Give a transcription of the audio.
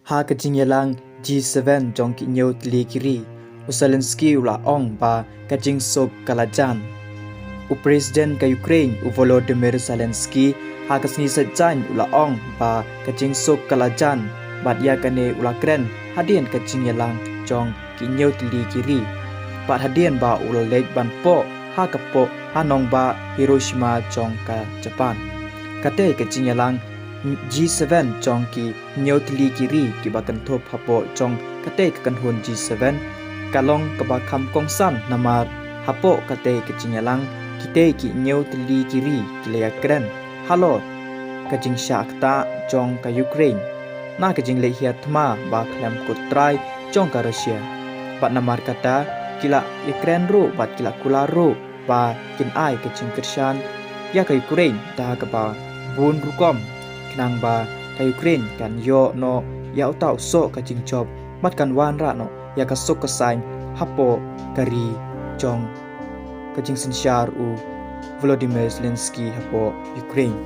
ha kajing yalang G7 jong ki nyot li kiri Zelensky ula ong ba kajing sok kalajan u president ka Ukraine u Volodymyr Zelensky ha kasni sajan ula ong ba kajing sok kalajan bat ya kane ula kren hadien kajing yalang jong ki nyot li kiri bat hadien ba ula lek ban po ha kapo hanong ba Hiroshima jong ka Japan kate kajing yalang G7 jong ki nyotli kiri ki bakan thop hapo jong kate kan hun G7 kalong kabakam kongsan namar hapo kate kecingyalang kite ki nyotli kiri kilaya kren halo kajing syakta jong ka Ukraine na kajing lehiat ma ba klam kutrai jong ka Russia bat namar kata kila Ukraine ro bat kila kula ro ba kin ai kajing kershan ya ka Ukraine ta ka ba bun rukom nang ba ka Ukraine kan yo no ya utau so ka jingjob mat kan wan ra no ya ka sok ka sain hapo kari jong ka jing sinsyar u Volodymyr Zelensky hapo Ukraine